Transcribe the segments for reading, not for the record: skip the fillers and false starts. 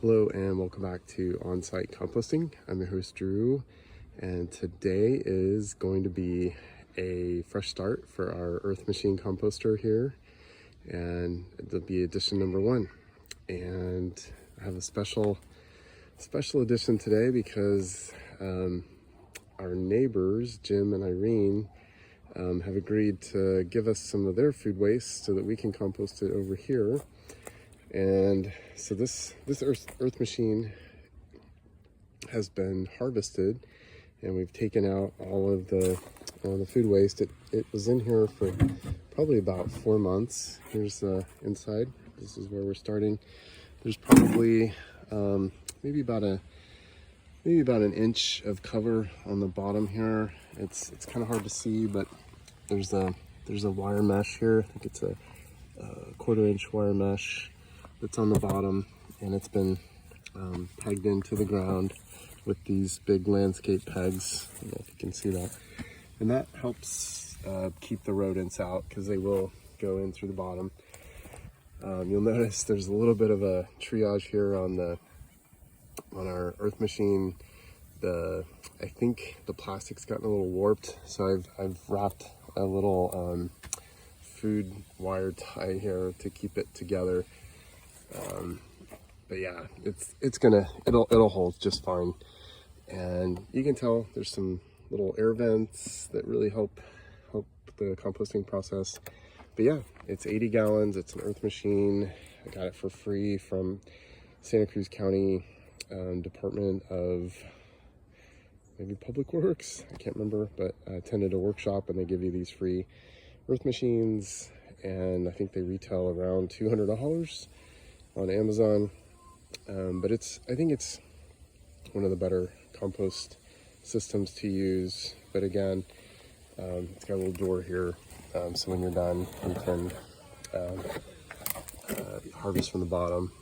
Hello and welcome back to On-Site Composting. I'm your host Drew, and today is going to be a fresh start for our Earth Machine Composter here, and it'll be edition number 1. And I have a special edition today because our neighbors, Jim and Irene, have agreed to give us some of their food waste so that we can compost it over here. And so this Earth Machine has been harvested, and we've taken out all of the food waste. It was in here for probably about 4 months. Here's the inside. This is where we're starting. There's probably maybe about an inch of cover on the bottom here. It's kind of hard to see, but there's a wire mesh here. I think it's a 1/4 inch wire mesh that's on the bottom, and it's been pegged into the ground with these big landscape pegs. I don't know if you can see that. And that helps keep the rodents out, because they will go in through the bottom. You'll notice there's a little bit of a triage here on our Earth Machine. I think the plastic's gotten a little warped, so I've wrapped a little food wire tie here to keep it together. But yeah, it'll hold just fine. And you can tell there's some little air vents that really help the composting process. But yeah, it's 80 gallons. It's an Earth Machine. I got it for free from Santa Cruz County Department of maybe Public Works. I can't remember, but I attended a workshop and they give you these free Earth Machines, and I think they retail around $200 on Amazon. But I think it's one of the better compost systems to use. But again, it's got a little door here, so when you're done, you can harvest from the bottom.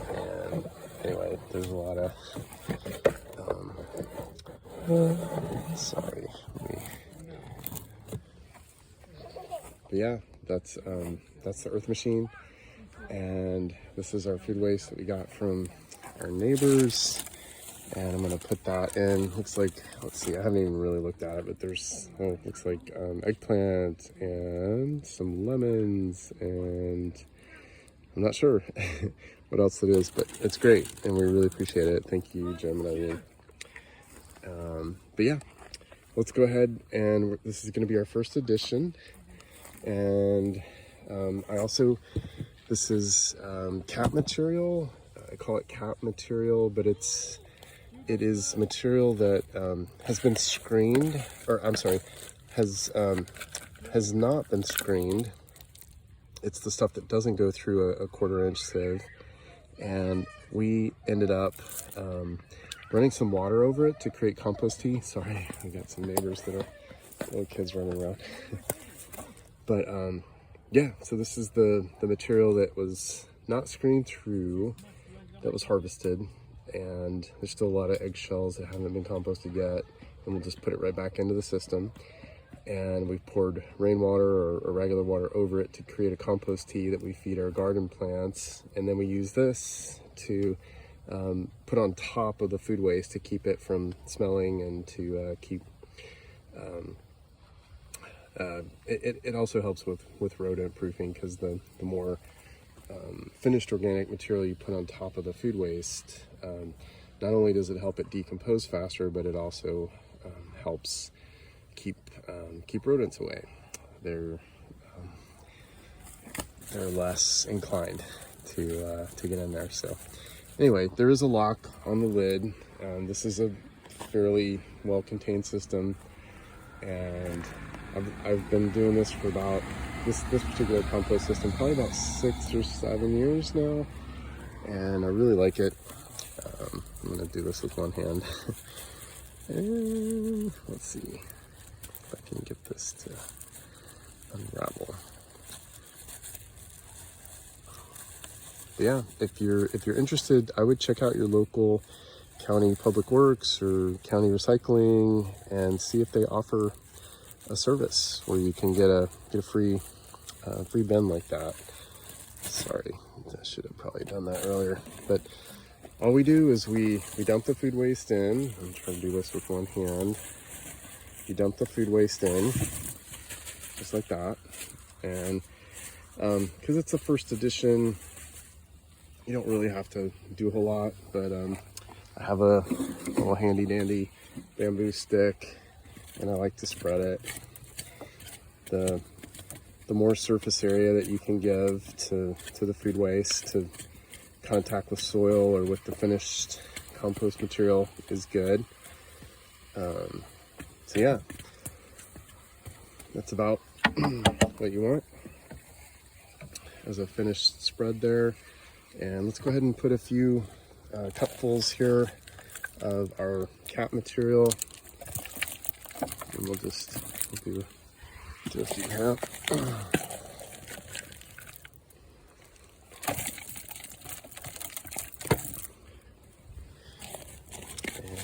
And anyway, there's a lot of but yeah, that's the Earth Machine. And this is our food waste that we got from our neighbors, and I'm gonna put that in. Looks like, let's see, I haven't even really looked at it, but there's looks like eggplant and some lemons, and I'm not sure what else it is, but it's great and we really appreciate it. Thank you, Jim and Irene. But yeah, let's go ahead, and this is going to be our first edition. And this is cap material. I call it cap material, but it is material that has been screened, or I'm sorry, has not been screened. It's the stuff that doesn't go through a 1/4 inch sieve, and we ended up running some water over it to create compost tea. Sorry, we got some neighbors that are little kids running around. But yeah, so this is the material that was not screened through, that was harvested, and there's still a lot of eggshells that haven't been composted yet, and we'll just put it right back into the system. And we've poured rainwater or regular water over it to create a compost tea that we feed our garden plants, and then we use this to put on top of the food waste to keep it from smelling, and to keep it also helps with rodent proofing, because the more finished organic material you put on top of the food waste, not only does it help it decompose faster, but it also helps keep rodents away. They're less inclined to get in there. So anyway, there is a lock on the lid. This is a fairly well-contained system, and I've been doing this for about this particular compost system probably about 6 or 7 years now, and I really like it. I'm gonna do this with one hand. And let's see if I can get this to unravel. But yeah, if you're interested, I would check out your local county public works or county recycling and see if they offer a service where you can get a free bin like that. Sorry, I should have probably done that earlier. But all we do is we dump the food waste in. I'm trying to do this with one hand. You dump the food waste in, just like that. And because it's a first edition, you don't really have to do a whole lot. But I have a little handy dandy bamboo stick, and I like to spread it. The more surface area that you can give to the food waste to contact with soil or with the finished compost material is good. So yeah, that's about what you want as a finished spread there. And let's go ahead and put a few cupfuls here of our cap material, and we'll do just half.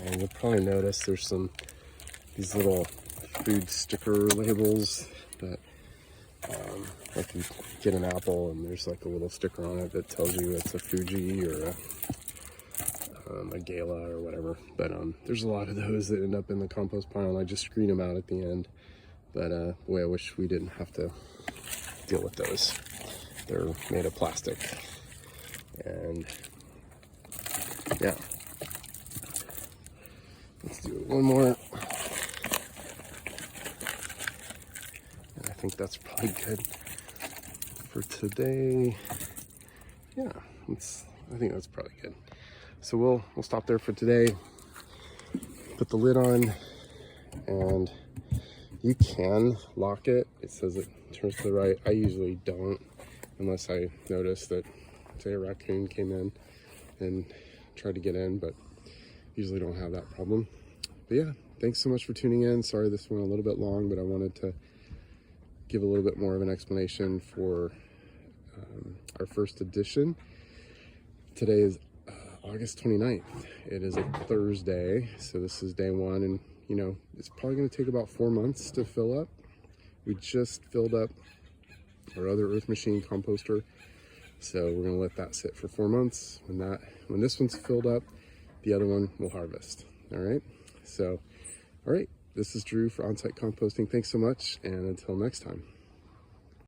And you'll probably notice there's these little food sticker labels that like you get an apple and there's like a little sticker on it that tells you it's a Fuji or a Gala or whatever. But there's a lot of those that end up in the compost pile, and I just screen them out at the end. But boy, I wish we didn't have to deal with those. They're made of plastic. And yeah, let's do one more. And I think that's probably good for today. Yeah, I think that's probably good. So we'll stop there for today. Put the lid on, and you can lock it. It says it turns to the right. I usually don't, unless I notice that, say, a raccoon came in and tried to get in, but usually don't have that problem. But yeah, thanks so much for tuning in. Sorry this went a little bit long, but I wanted to give a little bit more of an explanation for our first edition. Today is August 29th. It is a Thursday, so this is day one, and you know, it's probably going to take about 4 months to fill up. We just filled up our other Earth Machine Composter, so we're going to let that sit for 4 months. When this one's filled up, the other one will harvest. All right. So, all right. This is Drew for On-Site Composting. Thanks so much, and until next time.